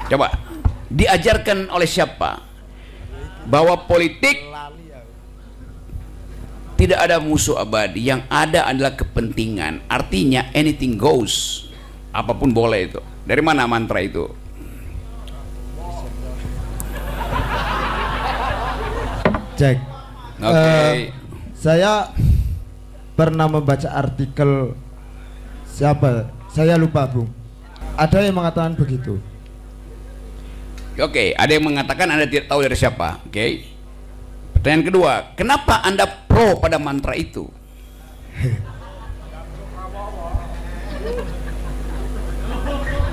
Coba, diajarkan oleh siapa bahwa politik tidak ada musuh abadi, yang ada adalah kepentingan. Artinya anything goes, apapun boleh. Itu dari mana mantra itu? Cek. Oke. Saya pernah membaca artikel siapa? Saya lupa, Bung. Ada yang mengatakan begitu. Oke, ada yang mengatakan Anda tidak tahu dari siapa. Oke. Pertanyaan kedua, kenapa Anda pro pada mantra itu?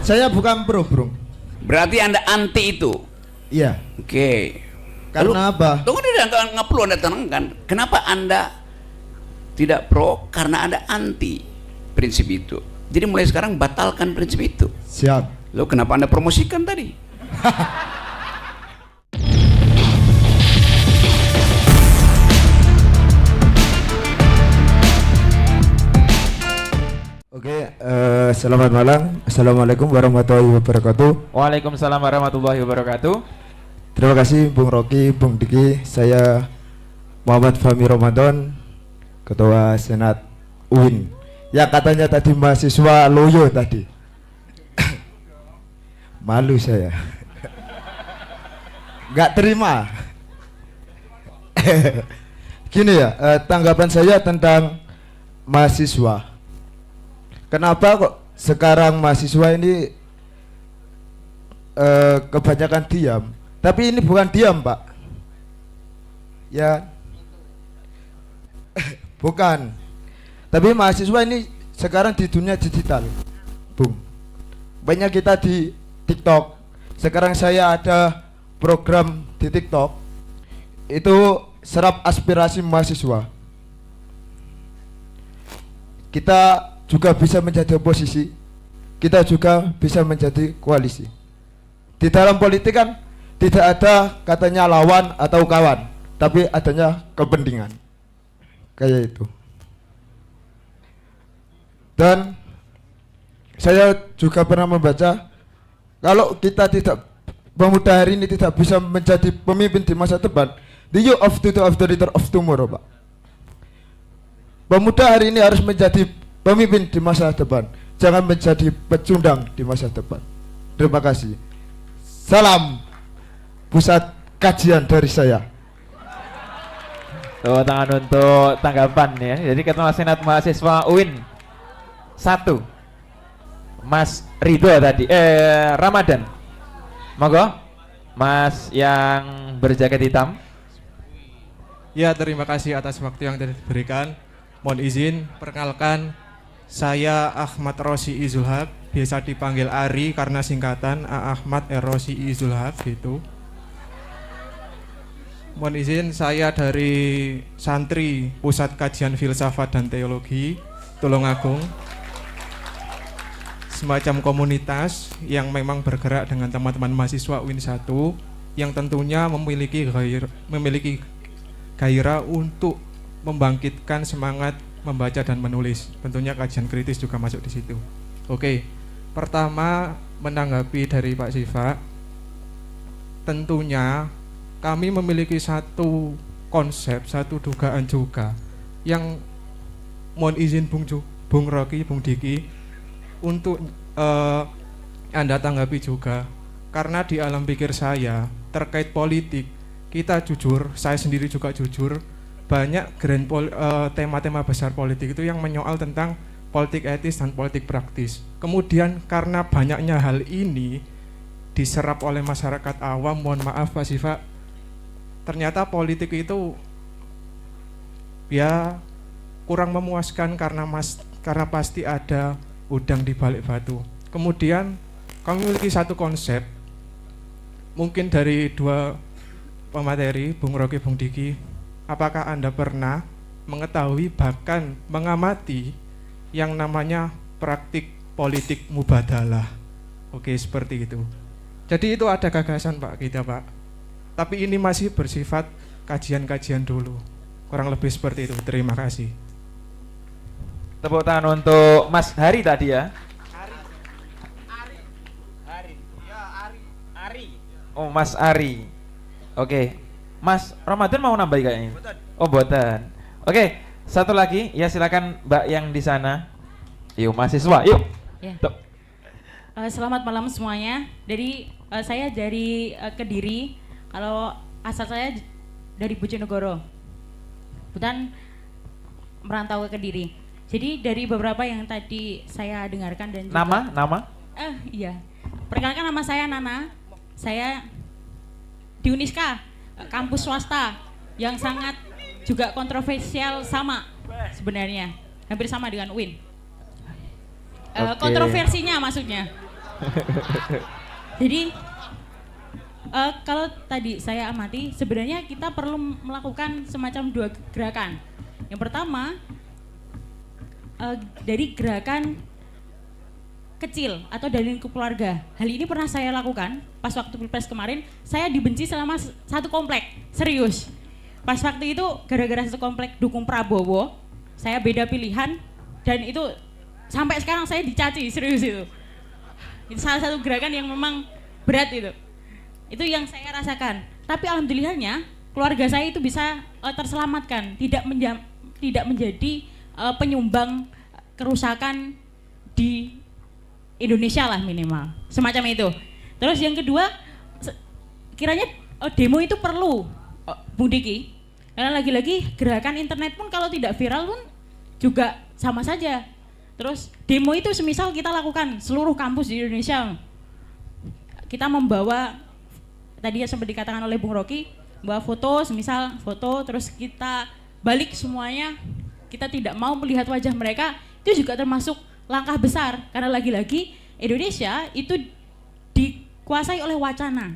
Saya bukan pro, Bung. Berarti Anda anti itu. Iya. Oke. Karena apa? Tunggu dulu, nggak perlu Anda tenangkan. Kenapa Anda tidak pro? Karena Anda anti prinsip itu. Jadi mulai sekarang batalkan prinsip itu. Siap. Lo kenapa Anda promosikan tadi? Oke, selamat malam. Assalamualaikum warahmatullahi wabarakatuh. Waalaikumsalam warahmatullahi wabarakatuh. Terima kasih Bung Rocky, Bung Diki. Saya Muhammad Fahmi Ramadan, Ketua Senat UIN. Ya katanya tadi mahasiswa loyo tadi. Malu saya. Nggak terima. Gini ya, tanggapan saya tentang mahasiswa. Kenapa kok sekarang mahasiswa ini kebanyakan diam? Tapi ini bukan diam, Pak. Ya, bukan. Tapi mahasiswa ini sekarang di dunia digital, Bung. Banyak kita di TikTok. Sekarang saya ada program di TikTok. Itu serap aspirasi mahasiswa. Kita juga bisa menjadi oposisi. Kita juga bisa menjadi koalisi. Di dalam politik kan tidak ada katanya lawan atau kawan, tapi adanya kepentingan. Kayak itu. Dan saya juga pernah membaca, kalau kita tidak, pemuda hari ini tidak bisa menjadi pemimpin di masa depan, the youth of today of the leader of tomorrow, Pak. Pemuda hari ini harus menjadi pemimpin di masa depan, jangan menjadi pecundang di masa depan. Terima kasih. Salam pusat kajian dari saya. Tepuk tangan untuk tanggapan ya. Jadi Ketua Senat Mahasiswa UIN 1 Mas Ridho tadi Ramadan. Monggo Mas yang berjaket hitam. Ya, terima kasih atas waktu yang diberikan. Mohon izin, perkenalkan, saya Ahmad Rosi Izulhaq, biasa dipanggil Ari karena singkatan Ahmad Rosi Izulhaq gitu. Mohon izin, saya dari santri Pusat Kajian Filsafat dan Teologi Tulungagung, semacam komunitas yang memang bergerak dengan teman-teman mahasiswa UIN 1 yang tentunya memiliki gairah untuk membangkitkan semangat membaca dan menulis. Tentunya kajian kritis juga masuk di situ. Oke, pertama menanggapi dari Pak Siva, tentunya kami memiliki satu konsep, satu dugaan juga yang mohon izin Bung Rocky, Bung Diki untuk Anda tanggapi juga, karena di alam pikir saya terkait politik, kita jujur, saya sendiri juga jujur, banyak tema-tema besar politik itu yang menyoal tentang politik etis dan politik praktis. Kemudian karena banyaknya hal ini diserap oleh masyarakat awam, mohon maaf Pak Siva, ternyata politik itu ya kurang memuaskan karena pasti ada udang di balik batu. Kemudian kami memiliki satu konsep, mungkin dari dua pemateri, Bung Rocky, Bung Diki, apakah Anda pernah mengetahui bahkan mengamati yang namanya praktik politik mubadalah? Oke, seperti itu. Jadi itu ada gagasan Pak kita, Pak. Tapi ini masih bersifat kajian-kajian dulu. Kurang lebih seperti itu. Terima kasih. Tepuk tangan untuk Mas Hari tadi ya. Oh, Mas Ari. Oke. Mas Ramadan mau nambah kayaknya. Oh, boten. Oke, satu lagi. Ya silakan Mbak yang di sana. Yuk mahasiswa, yuk. Ya. Tuh. Selamat malam semuanya. Saya dari Kediri. Kalau asal saya dari Bojonegoro. Kebetulan merantau ke Kediri. Jadi dari beberapa yang tadi saya dengarkan dan juga Nama? iya. Perkenalkan, nama saya Nana. Saya di Uniska, kampus swasta yang sangat juga kontroversial sama sebenarnya. Hampir sama dengan UIN. Oke. Kontroversinya maksudnya. Jadi kalau tadi saya amati, sebenarnya kita perlu melakukan semacam dua gerakan. Yang pertama dari gerakan kecil atau dari lingkup keluarga. Hal ini pernah saya lakukan pas waktu Pilpres kemarin. Saya dibenci selama satu komplek, serius. Pas waktu itu gara-gara satu komplek dukung Prabowo, saya beda pilihan dan itu sampai sekarang saya dicaci, serius itu. Itu salah satu gerakan yang memang berat itu. Itu yang saya rasakan. Tapi alhamdulillahnya keluarga saya itu bisa terselamatkan, tidak menjadi penyumbang kerusakan di Indonesia lah minimal, semacam itu. Terus yang kedua, kiranya demo itu perlu, Bung Diki, karena lagi-lagi gerakan internet pun kalau tidak viral pun juga sama saja. Terus demo itu semisal kita lakukan seluruh kampus di Indonesia, kita membawa, tadi ya sempat dikatakan oleh Bung Rocky, bawa foto, semisal foto, terus kita balik semuanya, kita tidak mau melihat wajah mereka, itu juga termasuk langkah besar, karena lagi-lagi Indonesia itu dikuasai oleh wacana.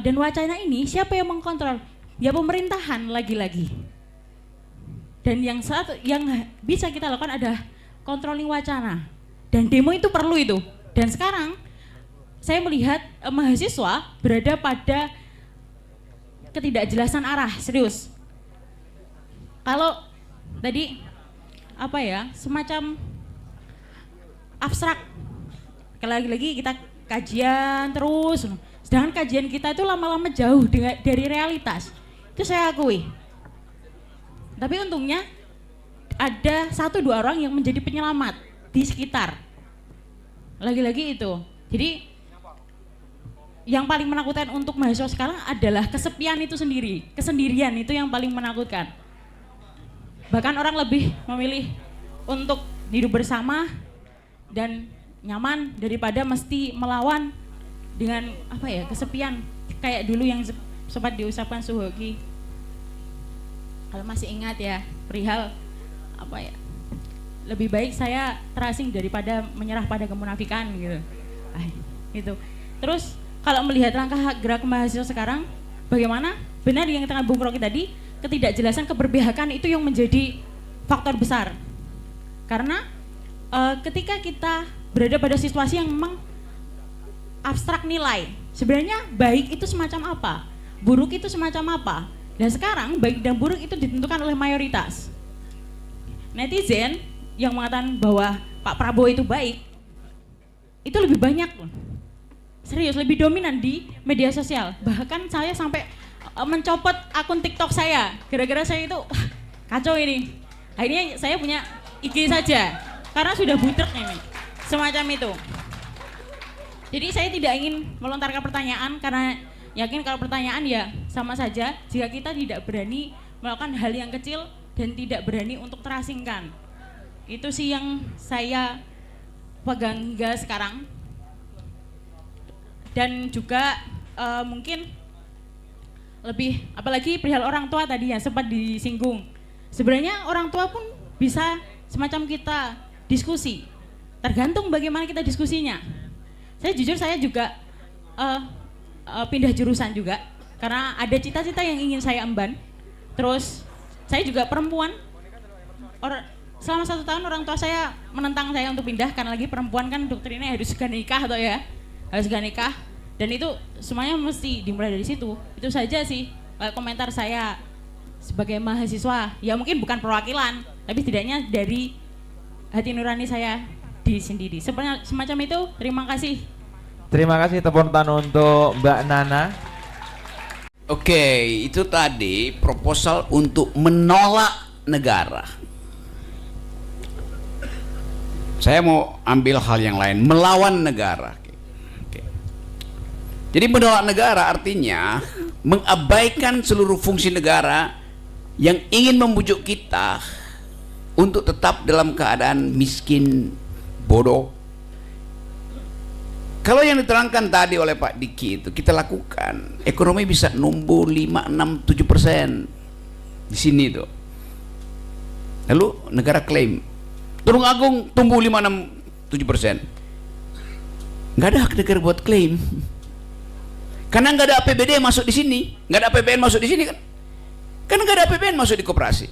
Dan wacana ini siapa yang mengkontrol? Ya pemerintahan lagi-lagi. Dan yang bisa kita lakukan adalah controlling wacana. Dan demo itu perlu itu. Dan sekarang saya melihat mahasiswa berada pada ketidakjelasan arah, serius. Kalau tadi semacam abstrak, lagi-lagi kita kajian terus, sedangkan kajian kita itu lama-lama jauh dari realitas, itu saya akui. Tapi untungnya ada 1-2 orang yang menjadi penyelamat di sekitar, lagi-lagi itu. Jadi yang paling menakutkan untuk mahasiswa sekarang adalah kesepian itu sendiri, kesendirian itu yang paling menakutkan. Bahkan orang lebih memilih untuk hidup bersama dan nyaman daripada mesti melawan dengan kesepian kayak dulu yang sempat diucapkan Suhoki. Kalau masih ingat ya, perihal lebih baik saya terasing daripada menyerah pada kemunafikan gitu. Gitu. Terus kalau melihat langkah gerak mahasiswa sekarang, bagaimana? Benar yang dikatakan Bung Rocky tadi, ketidakjelasan keberpihakan itu yang menjadi faktor besar. Karena ketika kita berada pada situasi yang memang abstrak nilai, sebenarnya baik itu semacam apa, buruk itu semacam apa. Dan sekarang baik dan buruk itu ditentukan oleh mayoritas. Netizen yang mengatakan bahwa Pak Prabowo itu baik, itu lebih banyak loh. Serius, lebih dominan di media sosial. Bahkan saya sampai mencopot akun TikTok saya, gara-gara saya itu kacau ini. Akhirnya saya punya IG saja, karena sudah butrek ini, semacam itu. Jadi saya tidak ingin melontarkan pertanyaan, karena yakin kalau pertanyaan ya sama saja jika kita tidak berani melakukan hal yang kecil dan tidak berani untuk terasingkan. Itu sih yang saya pegang hingga sekarang. Dan juga mungkin lebih, apalagi perihal orang tua tadi ya sempat disinggung. Sebenarnya orang tua pun bisa semacam kita diskusi, tergantung bagaimana kita diskusinya. Saya jujur, saya juga pindah jurusan juga karena ada cita-cita yang ingin saya emban. Terus saya juga perempuan, selama 1 tahun orang tua saya menentang saya untuk pindah karena lagi perempuan kan doktrinnya harus segera nikah atau ya, harus segera nikah. Dan itu semuanya mesti dimulai dari situ. Itu saja sih komentar saya sebagai mahasiswa. Ya mungkin bukan perwakilan, tapi setidaknya dari hati nurani saya di sendiri. Semacam itu. Terima kasih Terima kasih, tepuk tangan untuk Mbak Nana. Oke, itu tadi proposal untuk menolak negara. Saya mau ambil hal yang lain, melawan negara. Oke. Jadi menolak negara artinya mengabaikan seluruh fungsi negara yang ingin membujuk kita untuk tetap dalam keadaan miskin, bodoh. Kalau yang diterangkan tadi oleh Pak Diki itu kita lakukan, ekonomi bisa numbuh 5, 6, 7% di sini tuh. Lalu negara klaim Tulung Agung tumbuh 5, 6, 7%. Nggak ada hak negara buat klaim. Karena nggak ada APBD masuk di sini, nggak ada APBN masuk di sini kan? Karena nggak ada APBN masuk di koperasi.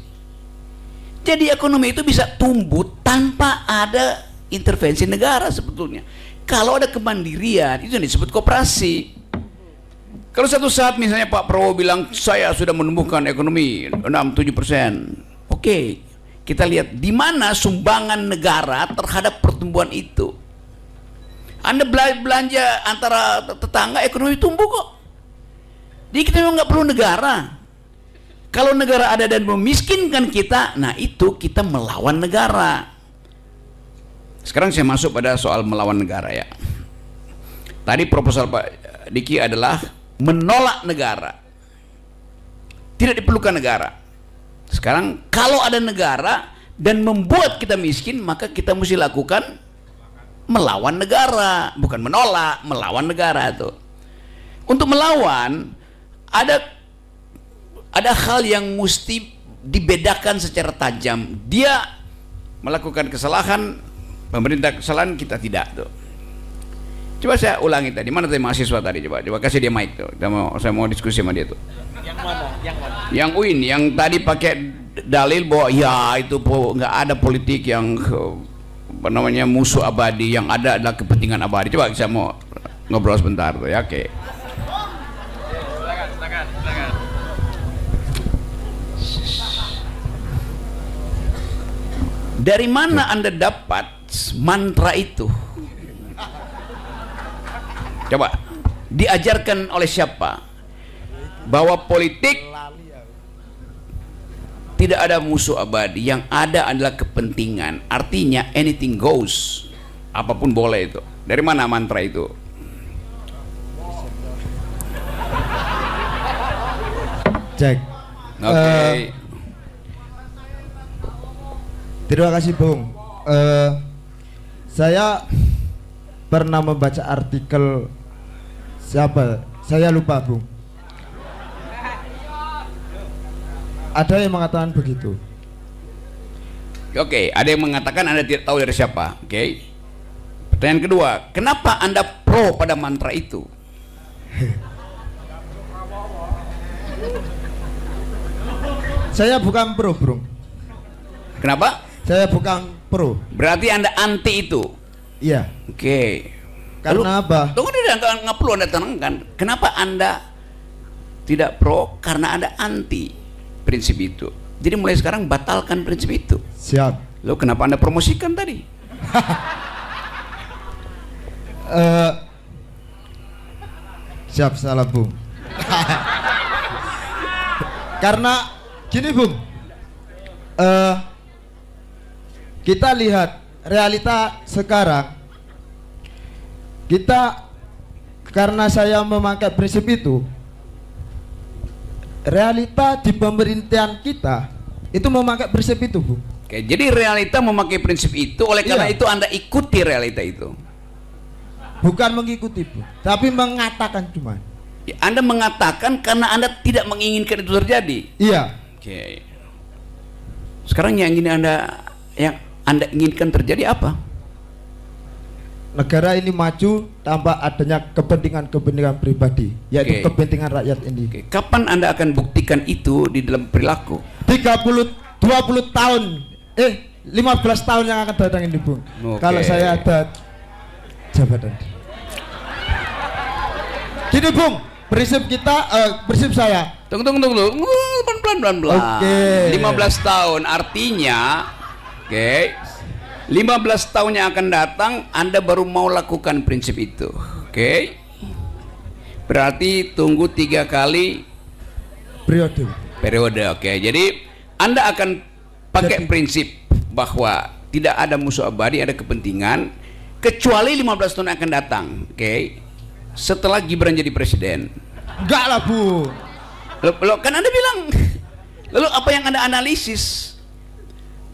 Jadi ekonomi itu bisa tumbuh tanpa ada intervensi negara sebetulnya. Kalau ada kemandirian, itu yang disebut koperasi. Kalau satu saat misalnya Pak Prabowo bilang, saya sudah menumbuhkan ekonomi 6-7%. Oke, kita lihat di mana sumbangan negara terhadap pertumbuhan itu. Anda belanja antara tetangga, ekonomi tumbuh kok. Jadi kita memang nggak perlu negara. Kalau negara ada dan memiskinkan kita, nah itu kita melawan negara. Sekarang saya masuk pada soal melawan negara ya. Tadi proposal Pak Diki adalah menolak negara. Tidak diperlukan negara. Sekarang kalau ada negara dan membuat kita miskin, maka kita mesti lakukan melawan negara, bukan menolak, melawan negara itu. Untuk melawan ada hal yang mesti dibedakan secara tajam. Dia melakukan kesalahan, pemerintah kesalahan, kita tidak tuh. Coba saya ulangi tadi, mana tadi mahasiswa tadi, coba kasih dia mic tuh. Saya mau diskusi sama dia tuh. Yang mana? Yang UIN, yang tadi pakai dalil bahwa ya itu nggak ada politik yang apa namanya musuh abadi, yang ada adalah kepentingan abadi. Coba saya mau ngobrol sebentar tuh ya, oke. Silakan. Dari mana Anda dapat mantra itu? Coba, diajarkan oleh siapa? Bahwa politik tidak ada musuh abadi, yang ada adalah kepentingan. Artinya anything goes, apapun boleh itu. Dari mana mantra itu? Cek. Oke. Terima kasih Bung. Saya pernah membaca artikel siapa? Saya lupa Bung. Ada yang mengatakan begitu. Oke, ada yang mengatakan Anda tidak tahu dari siapa. Oke. Pertanyaan kedua, kenapa Anda pro pada mantra itu? Saya bukan pro, Bung. Kenapa? Saya bukan pro. Berarti Anda anti itu. Iya. Oke. Karena apa? Tunggu dulu, nggak perlu Anda tenangkan. Kenapa Anda tidak pro? Karena Anda anti prinsip itu. Jadi mulai sekarang batalkan prinsip itu. Siap. Lo kenapa Anda promosikan tadi? Siap, salah Bung. Karena gini Bung, kita lihat realita sekarang. Kita, karena saya memakai prinsip itu, realita di pemerintahan kita itu memakai prinsip itu, Bu. Oke, jadi realita memakai prinsip itu, oleh karena Iya. itu Anda ikuti realita itu. Bukan mengikuti, Bu, tapi mengatakan cuma. Ya, Anda mengatakan karena Anda tidak menginginkan itu terjadi. Iya. Oke. Sekarang yang Anda inginkan terjadi apa? Negara ini maju tanpa adanya kepentingan pribadi, yaitu Oke. kepentingan rakyat ini. Oke. Kapan Anda akan buktikan itu di dalam perilaku? 20 tahun, 15 tahun yang akan datang ini, Bung. Oke. Kalau saya ada jabatan. Gini, Bung, prinsip kita, prinsip saya. Tunggu. Pelan-pelan. Oke. 15 tahun artinya, oke. 15 tahun yang akan datang Anda baru mau lakukan prinsip itu. Oke. Berarti tunggu 3 kali periode. Oke. Jadi Anda akan pakai prinsip bahwa tidak ada musuh abadi, ada kepentingan, kecuali 15 tahun akan datang. Oke. Setelah Gibran jadi presiden. Enggak lah, Bu. Loh, kan Anda bilang, lalu apa yang Anda analisis?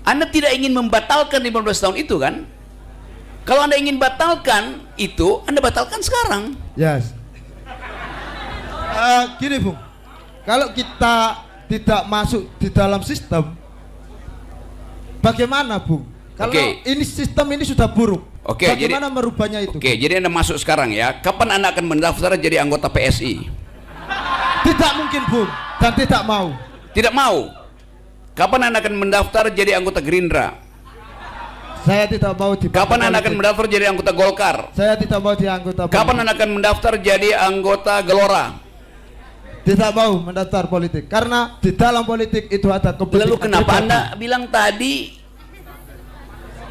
Anda tidak ingin membatalkan 15 tahun itu kan? Kalau Anda ingin batalkan itu, Anda batalkan sekarang. Yes. Gini, Bung. Kalau kita tidak masuk di dalam sistem, bagaimana, Bung? Kalau ini sistem ini sudah buruk, bagaimana merubahnya itu? Oke, jadi Anda masuk sekarang ya. Kapan Anda akan mendaftar jadi anggota PSI? Tidak mungkin, Bung, dan tidak mau. Tidak mau. Kapan Anda akan mendaftar jadi anggota Gerindra? Saya tidak mau di. Kapan Anda akan mendaftar jadi anggota Golkar? Saya tidak mau di anggota. Kapan Anda akan mendaftar jadi anggota Gelora? Tidak mau mendaftar politik karena di dalam politik itu ada kepentingan. Lalu kenapa Anda bilang tadi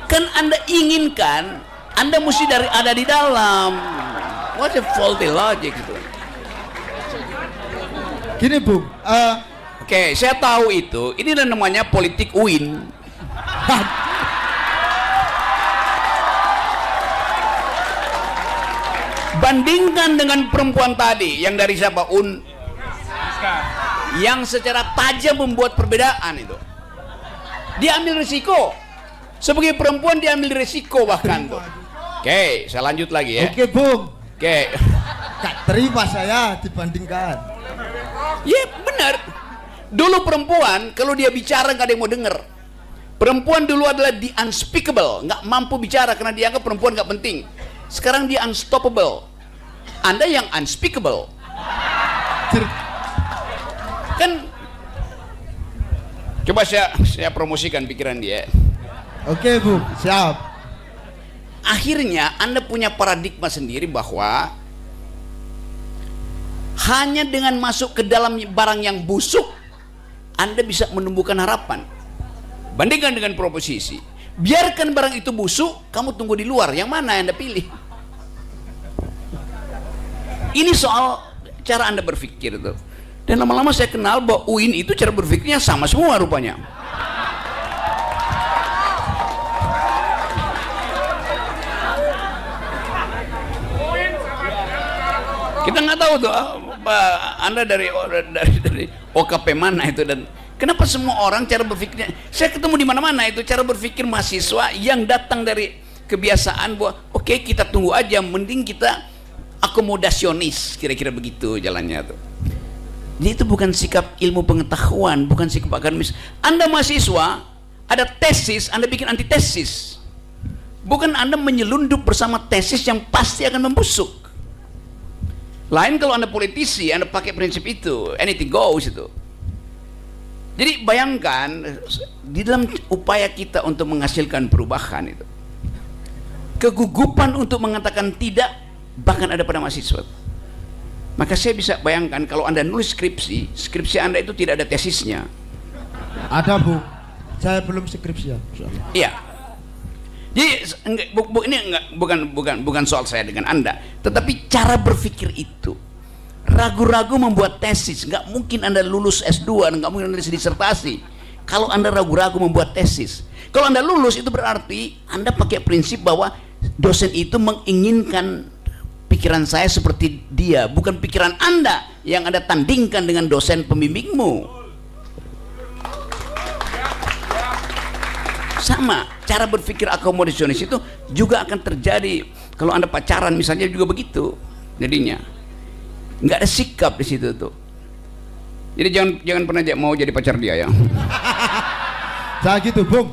kan Anda inginkan, Anda mesti ada di dalam. What a faulty logic itu. Gini, Bung. Oke, saya tahu itu. Ini namanya politik UIN. Bandingkan dengan perempuan tadi yang dari siapa? Yang secara tajam membuat perbedaan itu. Dia ambil risiko. Sebagai perempuan dia ambil risiko bahkan tuh. Oke, saya lanjut lagi ya. Oke, Bung. Oke. Gak terima saya dibandingkan. Ya benar. Dulu perempuan kalau dia bicara nggak ada yang mau denger. Perempuan dulu adalah the unspeakable, nggak mampu bicara karena dianggap perempuan nggak penting. Sekarang dia unstoppable. Anda yang unspeakable. Kan coba saya promosikan pikiran dia. Oke, Bu, siap. Akhirnya Anda punya paradigma sendiri bahwa hanya dengan masuk ke dalam barang yang busuk Anda bisa menumbuhkan harapan. Bandingkan dengan proposisi. Biarkan barang itu busuk, kamu tunggu di luar. Yang mana Anda pilih? Ini soal cara Anda berpikir tuh. Dan lama-lama saya kenal bahwa UIN itu cara berpikirnya sama semua rupanya. Kita nggak tahu tuh Anda dari OKP mana itu, dan kenapa semua orang cara berpikirnya, saya ketemu di mana-mana itu cara berpikir mahasiswa yang datang dari kebiasaan bahwa oke, kita tunggu aja, mending kita akomodasionis, kira-kira begitu jalannya tuh. Jadi itu bukan sikap ilmu pengetahuan, bukan sikap akademis. Anda mahasiswa ada tesis, Anda bikin antitesis, bukan Anda menyelundup bersama tesis yang pasti akan membusuk. Lain kalau Anda politisi, Anda pakai prinsip itu, anything goes itu. Jadi bayangkan di dalam upaya kita untuk menghasilkan perubahan itu, kegugupan untuk mengatakan tidak bahkan ada pada mahasiswa. Maka saya bisa bayangkan kalau Anda nulis skripsi Anda itu tidak ada tesisnya. Ada, Bu. Saya belum skripsian. Iya. Jadi ini bukan soal saya dengan Anda, tetapi cara berpikir itu. Ragu-ragu membuat tesis, nggak mungkin Anda lulus S2, nggak mungkin Anda disertasi kalau Anda ragu-ragu membuat tesis. Kalau Anda lulus itu berarti Anda pakai prinsip bahwa dosen itu menginginkan pikiran saya seperti dia, bukan pikiran Anda yang Anda tandingkan dengan dosen pembimbingmu. Sama, cara berpikir akomodasionis itu juga akan terjadi kalau Anda pacaran misalnya, juga begitu jadinya. Nggak ada sikap di situ tuh. Jadi jangan pernah mau jadi pacar dia ya. Saya gitu, Bung.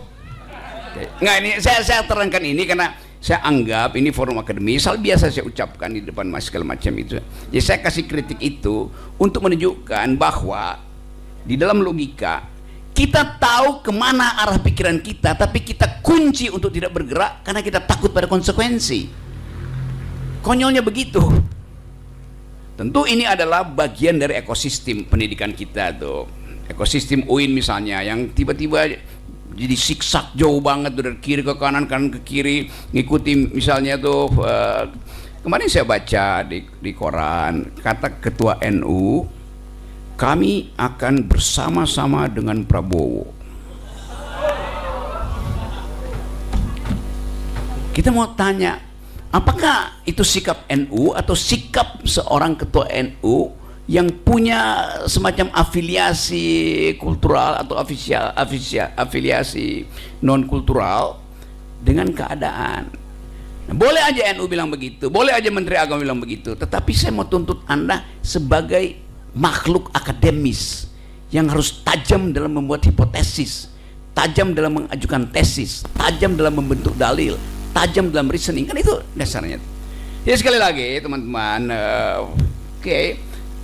Nggak, ini saya terangkan ini karena saya anggap ini forum akademis, hal biasa saya ucapkan di depan mas segala macam itu. Jadi saya kasih kritik itu untuk menunjukkan bahwa di dalam logika kita tahu kemana arah pikiran kita, tapi kita kunci untuk tidak bergerak karena kita takut pada konsekuensi. Konyolnya begitu. Tentu ini adalah bagian dari ekosistem pendidikan kita tuh. Ekosistem UIN misalnya yang tiba-tiba jadi siksak jauh banget dari kiri ke kanan, kanan ke kiri, ngikuti misalnya tuh Kemarin saya baca di koran, kata ketua NU, kami akan bersama-sama dengan Prabowo. Kita mau tanya, apakah itu sikap NU atau sikap seorang ketua NU yang punya semacam afiliasi kultural atau afiliasi non kultural dengan keadaan? Nah, boleh aja NU bilang begitu, boleh aja Menteri Agama bilang begitu, tetapi saya mau tuntut Anda sebagai makhluk akademis yang harus tajam dalam membuat hipotesis, tajam dalam mengajukan tesis, tajam dalam membentuk dalil, tajam dalam reasoning, kan itu dasarnya. Ya sekali lagi teman-teman, oke,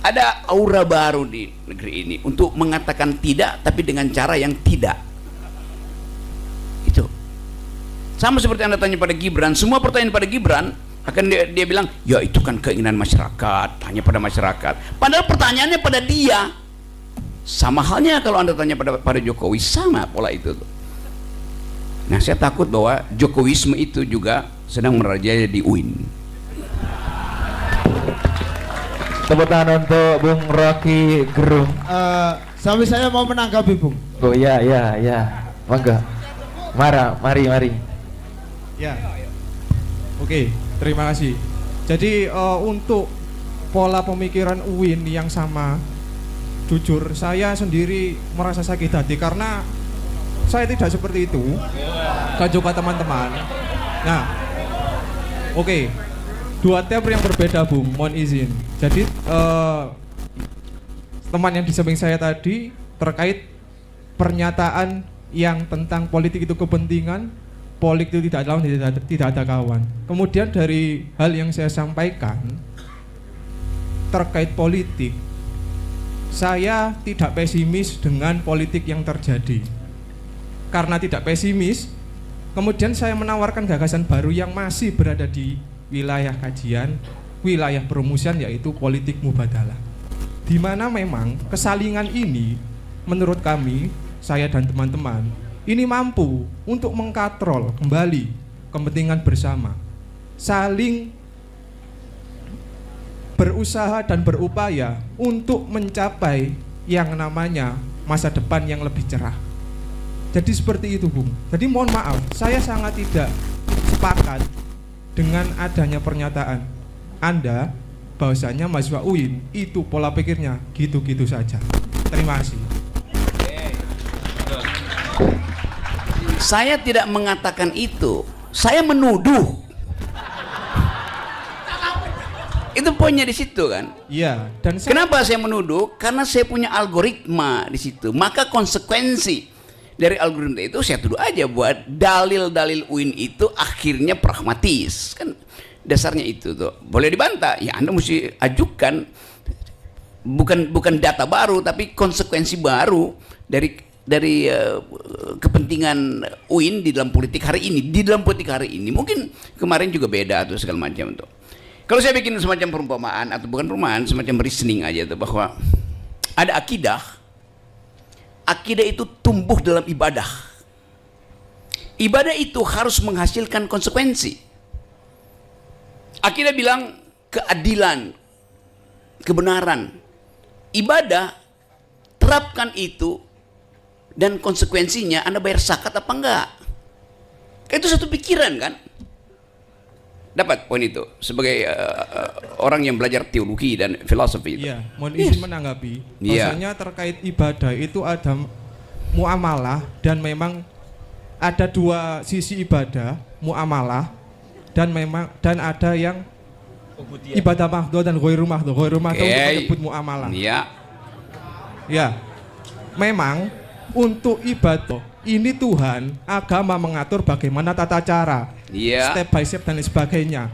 ada aura baru di negeri ini untuk mengatakan tidak tapi dengan cara yang tidak. Itu sama seperti Anda tanya pada Gibran, semua pertanyaan pada Gibran akan dia bilang, ya itu kan keinginan masyarakat, tanya pada masyarakat. Padahal pertanyaannya pada dia. Sama halnya kalau Anda tanya pada Jokowi, sama pola itu. Nah, saya takut bahwa Jokowisme itu juga sedang merajalela di UIN. Tepuk tangan untuk Bung Rocky Gerung. Sampai saya mau menanggapi, Bung. Oh ya, monggo. Mari. Ya, oke, terima kasih. Jadi untuk pola pemikiran UIN yang sama, jujur saya sendiri merasa sakit hati karena saya tidak seperti itu. Dan juga teman-teman. Nah, oke, dua tab yang berbeda, Bung, mohon izin. Jadi teman yang di samping saya tadi terkait pernyataan yang tentang politik itu kepentingan, politik itu tidak lawan, tidak ada kawan. Kemudian dari hal yang saya sampaikan terkait politik, saya tidak pesimis dengan politik yang terjadi. Karena tidak pesimis, kemudian saya menawarkan gagasan baru yang masih berada di wilayah kajian, wilayah perumusan, yaitu politik mubadalah. Di mana memang kesalingan ini menurut kami, saya dan teman-teman, ini mampu untuk mengkatrol kembali kepentingan bersama, saling berusaha dan berupaya untuk mencapai yang namanya masa depan yang lebih cerah. Jadi seperti itu, Bung. Jadi mohon maaf, saya sangat tidak sepakat dengan adanya pernyataan Anda bahwasanya mahasiswa UIN itu pola pikirnya gitu-gitu saja. Terima kasih. Saya tidak mengatakan itu, saya menuduh. Itu poinnya di situ kan? Iya. Dan Kenapa saya menuduh? Karena saya punya algoritma di situ. Maka konsekuensi dari algoritma itu saya tuduh aja buat dalil-dalil UIN itu akhirnya pragmatis kan, dasarnya itu tuh. Boleh dibantah, ya Anda mesti ajukan bukan data baru tapi konsekuensi baru dari kepentingan UIN di dalam politik hari ini. Di dalam politik hari ini mungkin kemarin juga beda atau segala macam tuh. Kalau saya bikin semacam perumpamaan atau bukan perumpamaan, semacam reasoning aja tuh, bahwa ada akidah itu tumbuh dalam ibadah. Ibadah itu harus menghasilkan konsekuensi. Akidah bilang keadilan, kebenaran. Ibadah terapkan itu dan konsekuensinya Anda bayar zakat apa enggak. Itu satu pikiran kan. Dapat poin itu sebagai orang yang belajar teologi dan filosofi itu. Iya, mohon izin menanggapi. Bahwasanya terkait ibadah itu ada muamalah dan memang ada dua sisi ibadah, muamalah dan memang dan ada yang ibadah mahdhu dan ghairu mahdhu. Ghairu mahdhu untuk menyebut muamalah. Iya. Ya. Memang untuk ibadah ini Tuhan agama mengatur bagaimana tata cara, step by step dan sebagainya.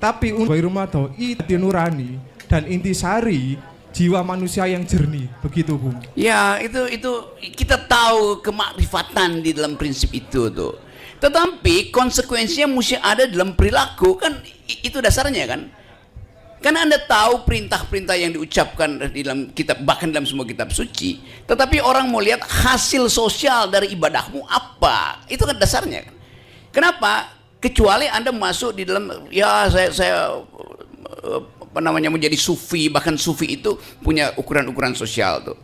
Tapi untuk ghairu mahdhu itu nurani dan intisari jiwa manusia yang jernih, begitu Bung. Ya, itu kita tahu kemakrifatan di dalam prinsip itu tuh. Tetapi konsekuensinya mesti ada dalam perilaku kan, itu dasarnya kan. Karena Anda tahu perintah-perintah yang diucapkan di dalam kitab, bahkan dalam semua kitab suci. Tetapi orang mau lihat hasil sosial dari ibadahmu apa. Itu kan dasarnya kan. Kenapa? Kecuali Anda masuk di dalam, ya saya apa namanya menjadi sufi, bahkan sufi itu punya ukuran-ukuran sosial tuh.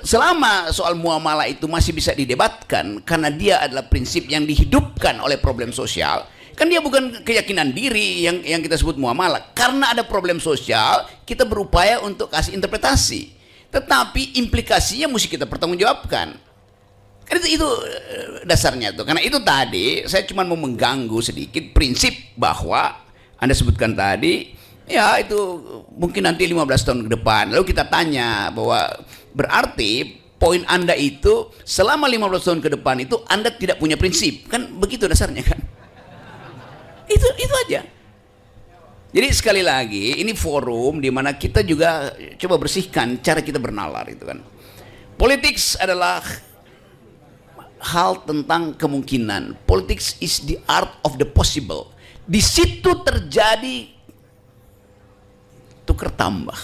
Selama soal muamalah itu masih bisa didebatkan karena dia adalah prinsip yang dihidupkan oleh problem sosial, kan dia bukan keyakinan diri yang kita sebut muamalah. Karena ada problem sosial, kita berupaya untuk kasih interpretasi, tetapi implikasinya mesti kita pertanggungjawabkan. Kan itu dasarnya tuh. Karena itu tadi saya cuma mau mengganggu sedikit prinsip bahwa Anda sebutkan tadi, ya itu mungkin nanti 15 tahun ke depan. Lalu kita tanya bahwa berarti poin Anda itu selama 15 tahun ke depan itu Anda tidak punya prinsip. Kan begitu dasarnya kan. Itu aja. Jadi sekali lagi ini forum di mana kita juga coba bersihkan cara kita bernalar itu kan. Politics adalah hal tentang kemungkinan. Politics is the art of the possible. Di situ terjadi tukar tambah.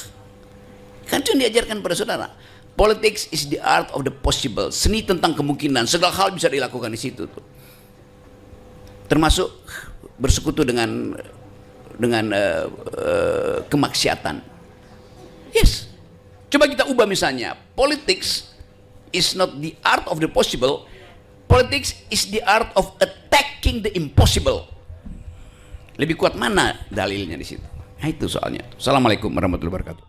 Kan itu yang diajarkan pada saudara. Politics is the art of the possible. Seni tentang kemungkinan. Segala hal bisa dilakukan di situ tuh. Termasuk bersekutu dengan kemaksiatan. Yes. Coba kita ubah misalnya. Politics is not the art of the possible. Politics is the art of attacking the impossible. Lebih kuat mana dalilnya di situ? Nah itu soalnya. Assalamualaikum warahmatullahi wabarakatuh.